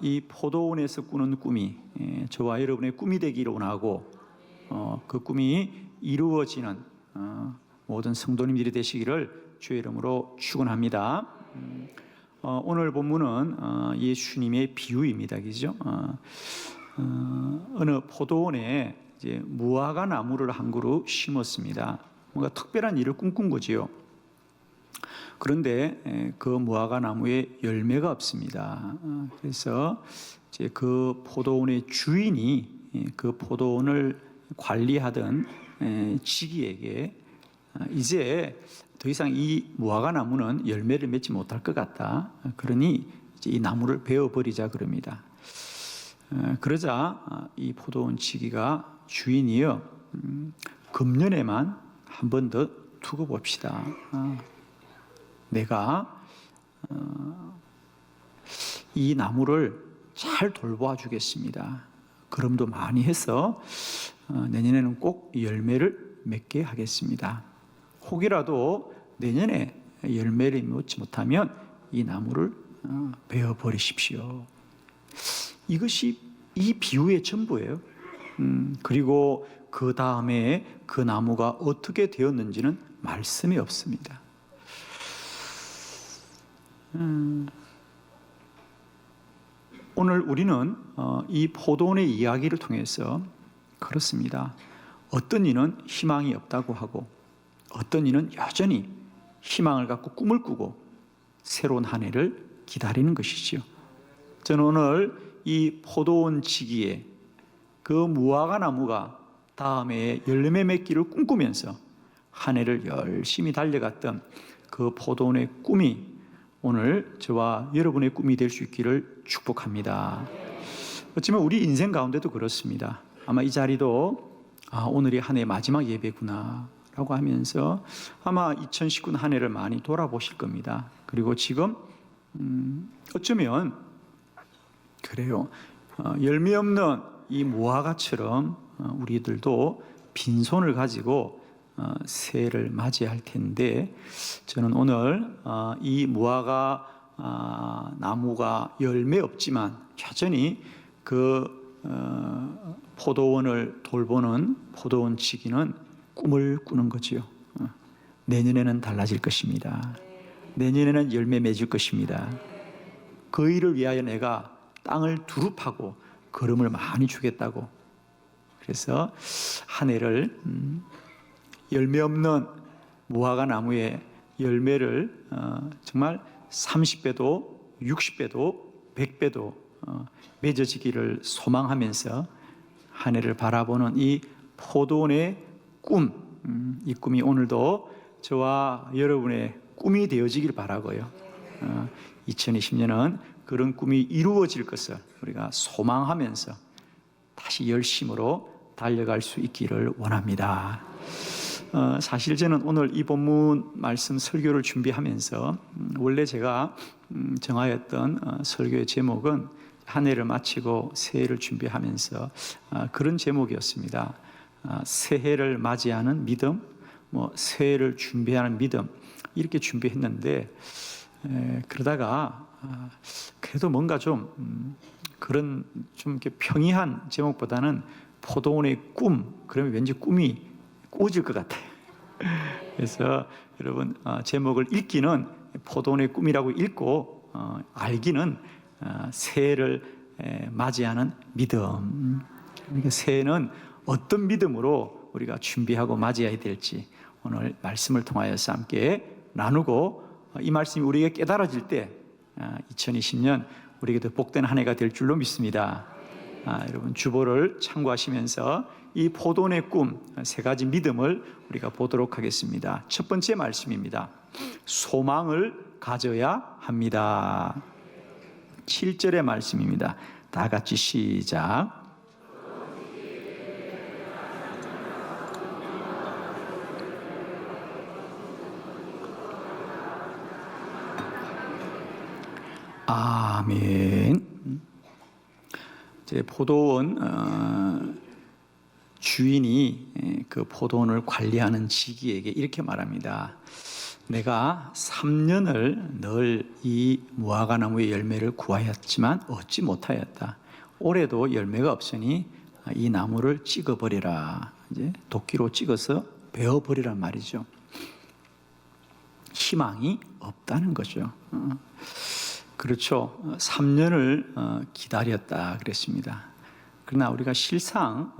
이 포도원에서 꾸는 꿈이 저와 여러분의 꿈이 되기를 원하고 그 꿈이 이루어지는 모든 성도님들이 되시기를 주의 이름으로 축원합니다. 오늘 본문은 예수님의 비유입니다, 그죠? 어느 포도원에 이제 무화과 나무를 한 그루 심었습니다. 뭔가 특별한 일을 꿈꾼 거지요. 그런데 그 무화과 나무에 열매가 없습니다. 그래서 이제 그 포도원의 주인이 그 포도원을 관리하던 지기에게 이제 더 이상 이 무화과 나무는 열매를 맺지 못할 것 같다. 그러니 이제 이 나무를 베어버리자 그럽니다. 그러자 이 포도원 지기가 주인이여 금년에만 한 번 더 두고 봅시다. 내가 이 나무를 잘 돌보아 주겠습니다. 그럼도 많이 해서 내년에는 꼭 열매를 맺게 하겠습니다. 혹이라도 내년에 열매를 맺지 못하면 이 나무를 베어 버리십시오. 이것이 이 비유의 전부예요. 그리고 그 다음에 그 나무가 어떻게 되었는지는 말씀이 없습니다. 오늘 우리는 이 포도원의 이야기를 통해서 그렇습니다. 어떤 이는 희망이 없다고 하고 어떤 이는 여전히 희망을 갖고 꿈을 꾸고 새로운 한 해를 기다리는 것이지요. 저는 오늘 이 포도원 지기에 그 무화과 나무가 다음에 열매 맺기를 꿈꾸면서 한 해를 열심히 달려갔던 그 포도원의 꿈이 오늘 저와 여러분의 꿈이 될 수 있기를 축복합니다. 어쩌면 우리 인생 가운데도 그렇습니다. 아마 이 자리도 오늘이 한 해 마지막 예배구나 라고 하면서 아마 2019년 한 해를 많이 돌아보실 겁니다. 그리고 지금 어쩌면 그래요. 열매 없는 이 무화과처럼 우리들도 빈손을 가지고 새해를 맞이할 텐데 저는 오늘 이 무화과 나무가 열매 없지만 여전히 그 포도원을 돌보는 포도원 지기는 꿈을 꾸는 거지요. 내년에는 달라질 것입니다. 내년에는 열매 맺을 것입니다. 그 일을 위하여 내가 땅을 두릅하고 걸음을 많이 주겠다고. 그래서 한 해를 열매 없는 무화과 나무의 열매를 정말 30배도 60배도 100배도 맺어지기를 소망하면서 한 해를 바라보는 이 포도원의 꿈, 이 꿈이 오늘도 저와 여러분의 꿈이 되어지길 바라고요. 2020년은 그런 꿈이 이루어질 것을 우리가 소망하면서 다시 열심으로 달려갈 수 있기를 원합니다. 사실 저는 오늘 이 본문 말씀 설교를 준비하면서 원래 제가 정하였던 설교의 제목은 한 해를 마치고 새해를 준비하면서 그런 제목이었습니다. 새해를 맞이하는 믿음, 새해를 준비하는 믿음 이렇게 준비했는데 그러다가 그래도 뭔가 좀 그런 좀 이렇게 평이한 제목보다는 포도원의 꿈 그러면 왠지 꿈이 꾸어질 것 같아요. 그래서 여러분 제목을 읽기는 포도원의 꿈이라고 읽고 알기는 새해를 맞이하는 믿음. 그러니까 새해는 어떤 믿음으로 우리가 준비하고 맞이해야 될지 오늘 말씀을 통하여서 함께 나누고 이 말씀이 우리에게 깨달아질 때 2020년 우리에게 더 복된 한 해가 될 줄로 믿습니다. 여러분 주보를 참고하시면서 이 포도원의 꿈 세 가지 믿음을 우리가 보도록 하겠습니다. 첫 번째 말씀입니다. 소망을 가져야 합니다. 7절의 말씀입니다. 다 같이 시작. 아멘. 이제 포도원 주인이 그 포도원을 관리하는 지기에게 이렇게 말합니다. 내가 3년을 늘 이 무화과 나무의 열매를 구하였지만 얻지 못하였다. 올해도 열매가 없으니 이 나무를 찍어버리라. 이제 도끼로 찍어서 베어버리란 말이죠. 희망이 없다는 거죠. 그렇죠. 3년을 기다렸다 그랬습니다. 그러나 우리가 실상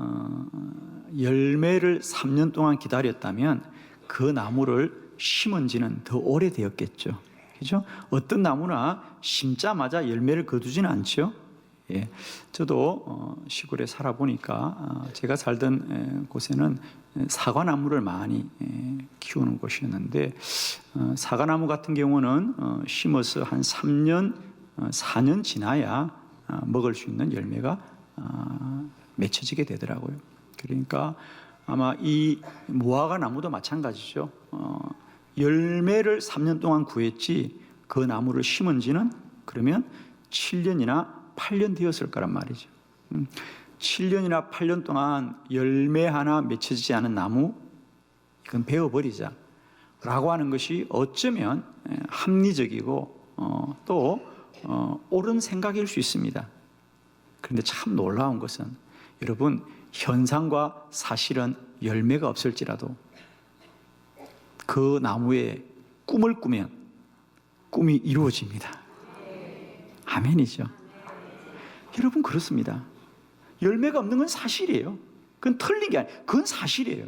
열매를 3년 동안 기다렸다면 그 나무를 심은 지는 더 오래되었겠죠. 그죠? 어떤 나무나 심자마자 열매를 거두지는 않죠. 예. 저도 시골에 살아보니까 제가 살던 곳에는 사과나무를 많이 키우는 곳이었는데 사과나무 같은 경우는 심어서 한 3년, 4년 지나야 먹을 수 있는 열매가 맺혀지게 되더라고요. 그러니까 아마 이 무화과 나무도 마찬가지죠. 열매를 3년 동안 구했지 그 나무를 심은 지는 그러면 7년이나 8년 되었을 거란 말이죠. 7년이나 8년 동안 열매 하나 맺혀지지 않은 나무, 이건 베어버리자 라고 하는 것이 어쩌면 합리적이고 또 옳은 생각일 수 있습니다. 그런데 참 놀라운 것은 여러분, 현상과 사실은 열매가 없을지라도 그 나무에 꿈을 꾸면 꿈이 이루어집니다. 아멘이죠. 여러분, 그렇습니다. 열매가 없는 건 사실이에요. 그건 틀린 게 아니에요. 그건 사실이에요.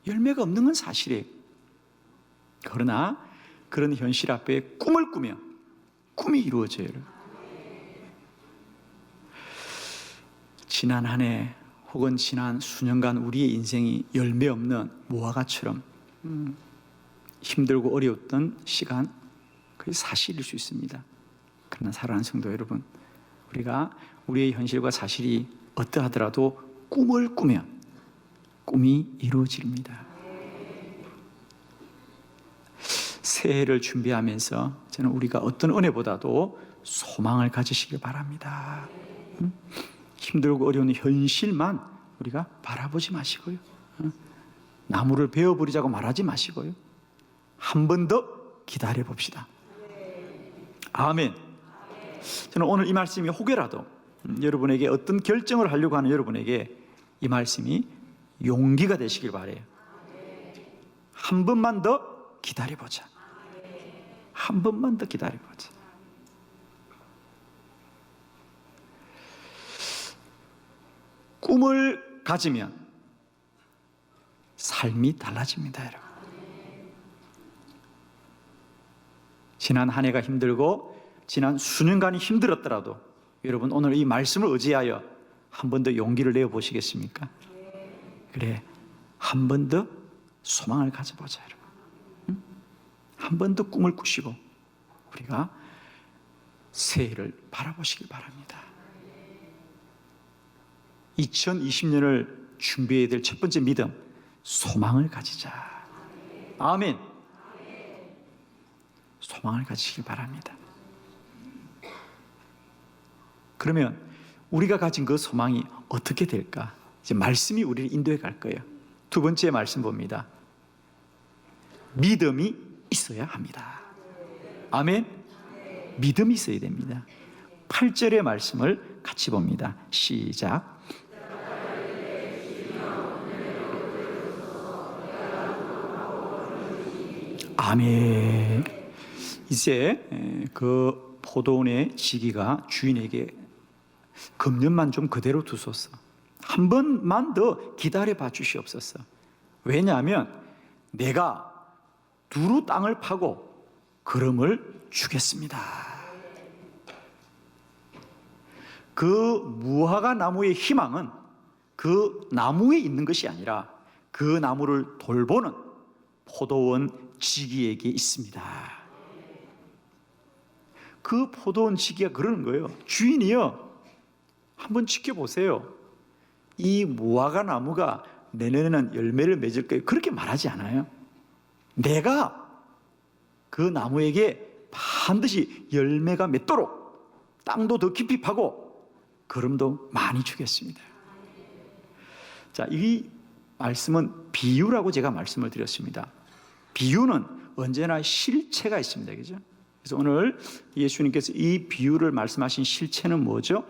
열매가 없는 건 사실이에요. 그러나 그런 현실 앞에 꿈을 꾸면 꿈이 이루어져요. 지난 한 해 혹은 지난 수년간 우리의 인생이 열매 없는 무화과처럼 힘들고 어려웠던 시간, 그게 사실일 수 있습니다. 그러나 사랑하는 성도 여러분, 우리가 우리의 현실과 사실이 어떠하더라도 꿈을 꾸면 꿈이 이루어집니다. 새해를 준비하면서 저는 우리가 어떤 은혜보다도 소망을 가지시길 바랍니다. 힘들고 어려운 현실만 우리가 바라보지 마시고요. 나무를 베어버리자고 말하지 마시고요. 한 번 더 기다려 봅시다. 아멘. 저는 오늘 이 말씀이 혹여라도 여러분에게 어떤 결정을 하려고 하는 여러분에게 이 말씀이 용기가 되시길 바라요. 한 번만 더 기다려보자. 한 번만 더 기다려보자. 꿈을 가지면 삶이 달라집니다, 여러분. 지난 한 해가 힘들고 지난 수년간이 힘들었더라도 여러분, 오늘 이 말씀을 의지하여 한 번 더 용기를 내어 보시겠습니까? 그래, 한 번 더 소망을 가져보자, 여러분. 한 번 더 꿈을 꾸시고 우리가 새해를 바라보시길 바랍니다. 2020년을 준비해야 될 첫 번째 믿음, 소망을 가지자. 아멘. 소망을 가지시길 바랍니다. 그러면 우리가 가진 그 소망이 어떻게 될까? 이제 말씀이 우리를 인도해 갈 거예요. 두 번째 말씀 봅니다. 믿음이 있어야 합니다. 아멘. 믿음이 있어야 됩니다. 8절의 말씀을 같이 봅니다. 시작. 아멘. 이제 그 포도원의 지기가 주인에게 금년만 좀 그대로 두소서. 한 번만 더 기다려봐 주시옵소서. 왜냐하면 내가 두루 땅을 파고 그름을 주겠습니다. 그 무화과 나무의 희망은 그 나무에 있는 것이 아니라 그 나무를 돌보는 포도원 지기에게 있습니다. 그 포도원 지기가 그러는 거예요. 주인이요, 한번 지켜보세요. 이 무화과 나무가 내년에는 열매를 맺을 거예요. 그렇게 말하지 않아요. 내가 그 나무에게 반드시 열매가 맺도록 땅도 더 깊이 파고 거름도 많이 주겠습니다. 자, 이 말씀은 비유라고 제가 말씀을 드렸습니다. 비유는 언제나 실체가 있습니다. 그죠? 그래서 오늘 예수님께서 이 비유를 말씀하신 실체는 뭐죠?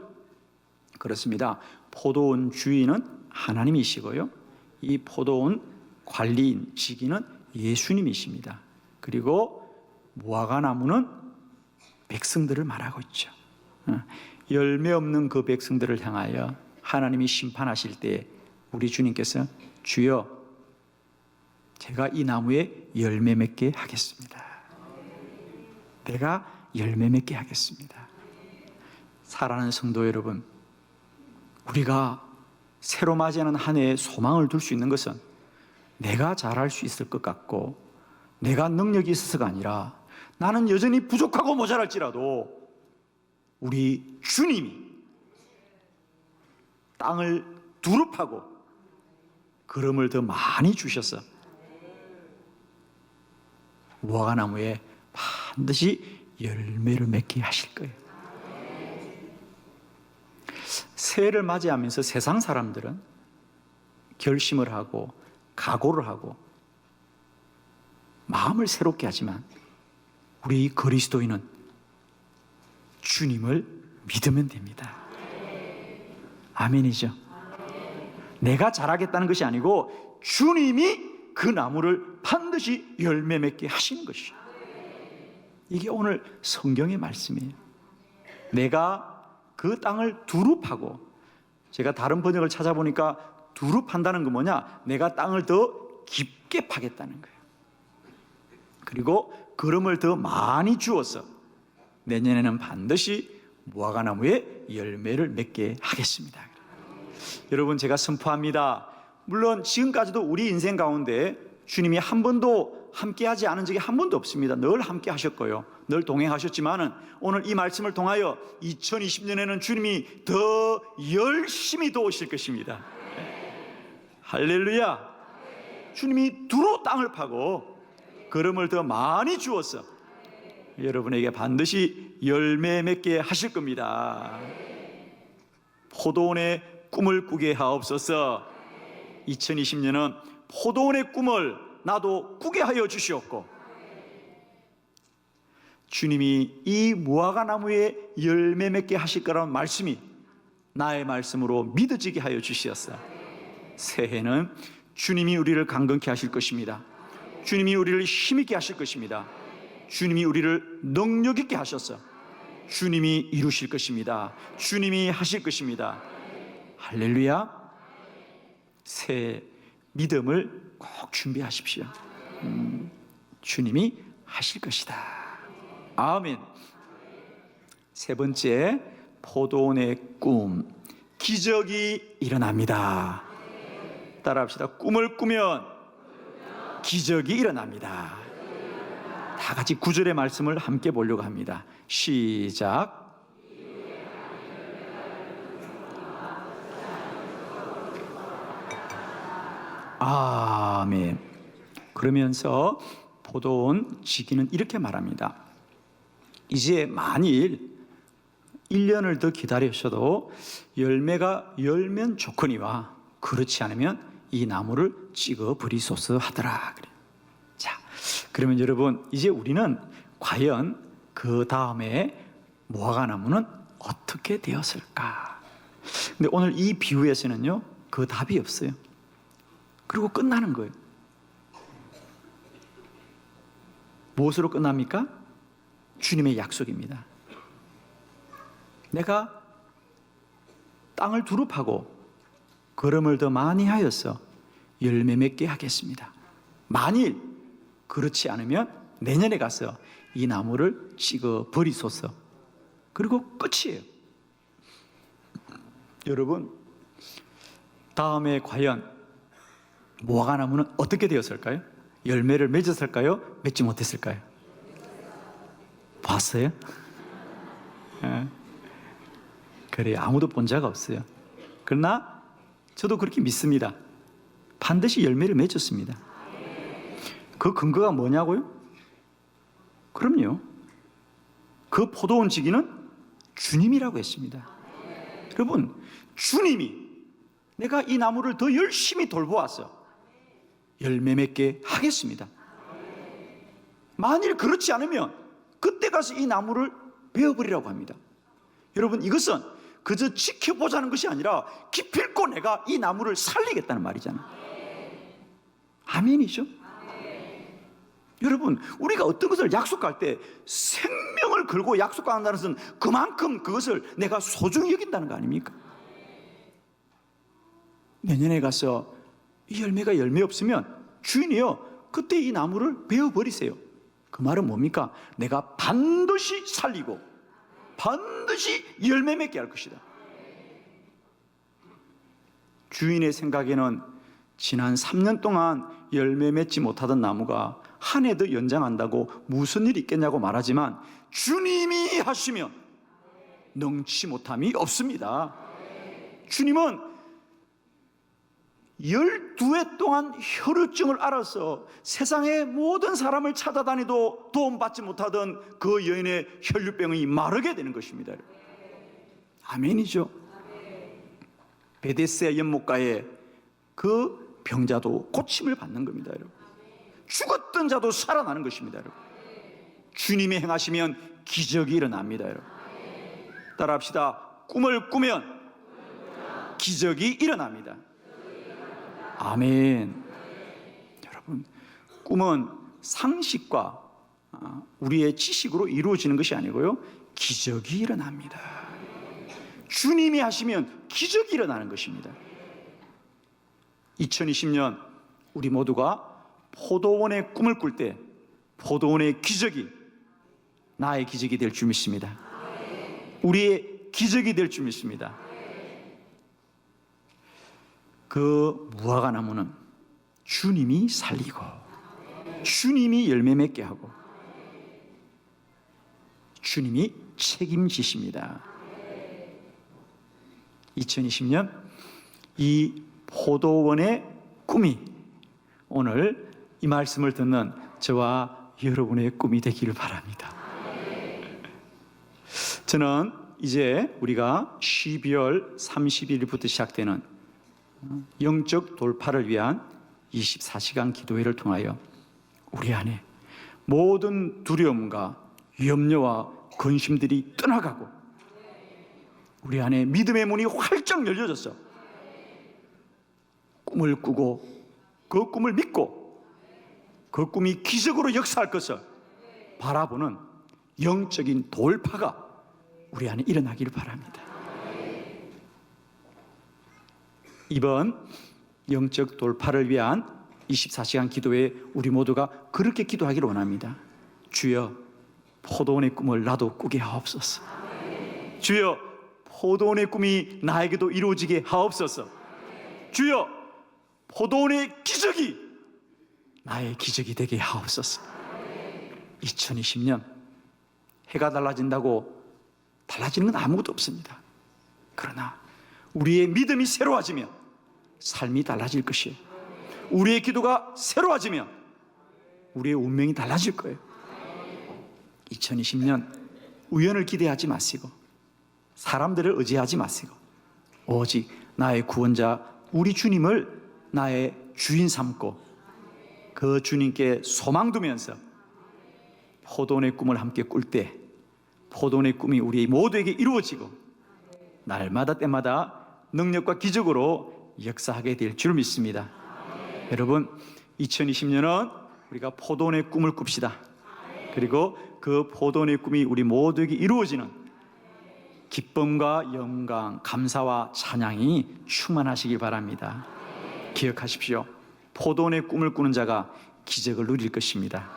그렇습니다. 포도원 주인은 하나님이시고요. 이 포도원 관리인, 지기는 예수님이십니다. 그리고 무화과나무는 백성들을 말하고 있죠. 열매 없는 그 백성들을 향하여 하나님이 심판하실 때 우리 주님께서 주여 제가 이 나무에 열매 맺게 하겠습니다. 내가 열매 맺게 하겠습니다. 사랑하는 성도 여러분, 우리가 새로 맞이하는 한 해에 소망을 둘 수 있는 것은 내가 잘할 수 있을 것 같고 내가 능력이 있어서가 아니라 나는 여전히 부족하고 모자랄지라도 우리 주님이 땅을 두릅하고 그름을 더 많이 주셔서 무화과나무에 반드시 열매를 맺게 하실 거예요. 새해를 맞이하면서 세상 사람들은 결심을 하고 각오를 하고 마음을 새롭게 하지만 우리 그리스도인은 주님을 믿으면 됩니다. 아멘이죠. 내가 잘하겠다는 것이 아니고 주님이 그 나무를 반드시 열매 맺게 하시는 것이죠. 이게 오늘 성경의 말씀이에요. 내가 그 땅을 두릅하고, 제가 다른 번역을 찾아보니까 두릅한다는 건 뭐냐? 내가 땅을 더 깊게 파겠다는 거예요. 그리고 그름을 더 많이 주어서 내년에는 반드시 무화과나무에 열매를 맺게 하겠습니다. 여러분, 제가 선포합니다. 물론 지금까지도 우리 인생 가운데 주님이 한 번도 함께하지 않은 적이 한 번도 없습니다. 늘 함께 하셨고요, 늘 동행하셨지만은 오늘 이 말씀을 통하여 2020년에는 주님이 더 열심히 도우실 것입니다. 할렐루야. 주님이 두루 땅을 파고 그름을 더 많이 주어서 여러분에게 반드시 열매 맺게 하실 겁니다. 포도원의 꿈을 꾸게 하옵소서. 2020년은 포도원의 꿈을 나도 꾸게 하여 주시옵고, 주님이 이 무화과나무에 열매 맺게 하실 거라는 말씀이 나의 말씀으로 믿어지게 하여 주시옵소서. 새해는 주님이 우리를 강건케 하실 것입니다. 주님이 우리를 힘있게 하실 것입니다. 주님이 우리를 능력 있게 하셔서 주님이 이루실 것입니다. 주님이 하실 것입니다. 할렐루야. 새 믿음을 꼭 준비하십시오. 주님이 하실 것이다. 아멘. 세 번째, 포도원의 꿈, 기적이 일어납니다. 따라합시다. 꿈을 꾸면 기적이 일어납니다. 다 같이 9절의 말씀을 함께 보려고 합니다. 시작. 아멘. 그러면서 포도원 지기는 이렇게 말합니다. 이제 만일 1년을 더 기다리셔도 열매가 열면 좋거니와 그렇지 않으면 이 나무를 찍어 버리소서 하더라. 자, 그러면 여러분, 이제 우리는 과연 그 다음에 무화과나무는 어떻게 되었을까? 근데 오늘 이 비유에서는요, 그 답이 없어요. 그리고 끝나는 거예요. 무엇으로 끝납니까? 주님의 약속입니다. 내가 땅을 두릅하고 걸음을 더 많이 하여서 열매 맺게 하겠습니다. 만일 그렇지 않으면 내년에 가서 이 나무를 찍어 버리소서. 그리고 끝이에요. 여러분, 다음에 과연 무화과나무는 어떻게 되었을까요? 열매를 맺었을까요? 맺지 못했을까요? 봤어요? 그래요. 아무도 본 자가 없어요. 그러나 저도 그렇게 믿습니다. 반드시 열매를 맺었습니다. 그 근거가 뭐냐고요? 그럼요, 그 포도원 지기는 주님이라고 했습니다. 여러분, 주님이 내가 이 나무를 더 열심히 돌보아서 열매 맺게 하겠습니다. 만일 그렇지 않으면 그때 가서 이 나무를 베어버리라고 합니다. 여러분, 이것은 그저 지켜보자는 것이 아니라 기필코 내가 이 나무를 살리겠다는 말이잖아요. 아멘이죠? 여러분, 우리가 어떤 것을 약속할 때 생명을 걸고 약속한다는 것은 그만큼 그것을 내가 소중히 여긴다는 거 아닙니까? 내년에 가서 이 열매가 열매 없으면 주인이요, 그때 이 나무를 베어버리세요. 그 말은 뭡니까? 내가 반드시 살리고 반드시 열매 맺게 할 것이다. 주인의 생각에는 지난 3년 동안 열매 맺지 못하던 나무가 한 해 더 연장한다고 무슨 일이 있겠냐고 말하지만 주님이 하시면 능치 못함이 없습니다. 주님은 12해 동안 혈루증을 앓아서 세상의 모든 사람을 찾아다니도 도움받지 못하던 그 여인의 혈류병이 마르게 되는 것입니다. 아멘이죠? 베데스다 연못가에 그 병자도 고침을 받는 겁니다, 여러분. 죽었던 자도 살아나는 것입니다, 여러분. 주님이 행하시면 기적이 일어납니다, 여러분. 따라합시다. 꿈을 꾸면 기적이 일어납니다. 아멘. 여러분, 꿈은 상식과 우리의 지식으로 이루어지는 것이 아니고요, 기적이 일어납니다. 주님이 하시면 기적이 일어나는 것입니다. 2020년 우리 모두가 포도원의 꿈을 꿀 때 포도원의 기적이 나의 기적이 될 줄 믿습니다. 우리의 기적이 될 줄 믿습니다. 그 무화과나무는 주님이 살리고 주님이 열매 맺게 하고 주님이 책임지십니다. 2020년 이 포도원의 꿈이 오늘 이 말씀을 듣는 저와 여러분의 꿈이 되기를 바랍니다. 저는 이제 우리가 12월 30일부터 시작되는 영적 돌파를 위한 24시간 기도회를 통하여 우리 안에 모든 두려움과 염려와 근심들이 떠나가고 우리 안에 믿음의 문이 활짝 열려져서 꿈을 꾸고 그 꿈을 믿고 그 꿈이 기적으로 역사할 것을 바라보는 영적인 돌파가 우리 안에 일어나기를 바랍니다. 이번 영적 돌파를 위한 24시간 기도에 우리 모두가 그렇게 기도하기를 원합니다. 주여, 포도원의 꿈을 나도 꾸게 하옵소서. 주여, 포도원의 꿈이 나에게도 이루어지게 하옵소서. 주여, 포도원의 기적이 나의 기적이 되게 하옵소서. 2020년 해가 달라진다고 달라지는 건 아무것도 없습니다. 그러나 우리의 믿음이 새로워지면 삶이 달라질 것이에요. 우리의 기도가 새로워지면 우리의 운명이 달라질 거예요. 2020년 우연을 기대하지 마시고 사람들을 의지하지 마시고 오직 나의 구원자 우리 주님을 나의 주인 삼고 그 주님께 소망 두면서 포도원의 꿈을 함께 꿀 때 포도원의 꿈이 우리 모두에게 이루어지고 날마다 때마다 능력과 기적으로 역사하게 될 줄 믿습니다. 여러분, 2020년은 우리가 포도원의 꿈을 꿉시다. 그리고 그 포도원의 꿈이 우리 모두에게 이루어지는 기쁨과 영광, 감사와 찬양이 충만하시길 바랍니다. 기억하십시오. 포도원의 꿈을 꾸는 자가 기적을 누릴 것입니다.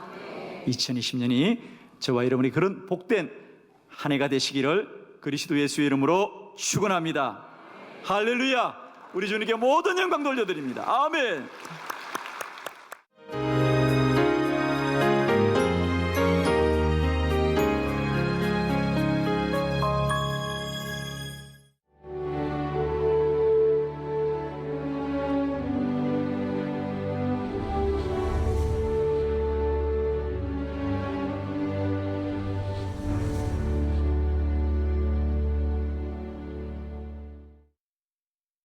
2020년이 저와 여러분이 그런 복된 한 해가 되시기를 그리스도 예수의 이름으로 축원합니다. 할렐루야! 우리 주님께 모든 영광 돌려드립니다. 아멘.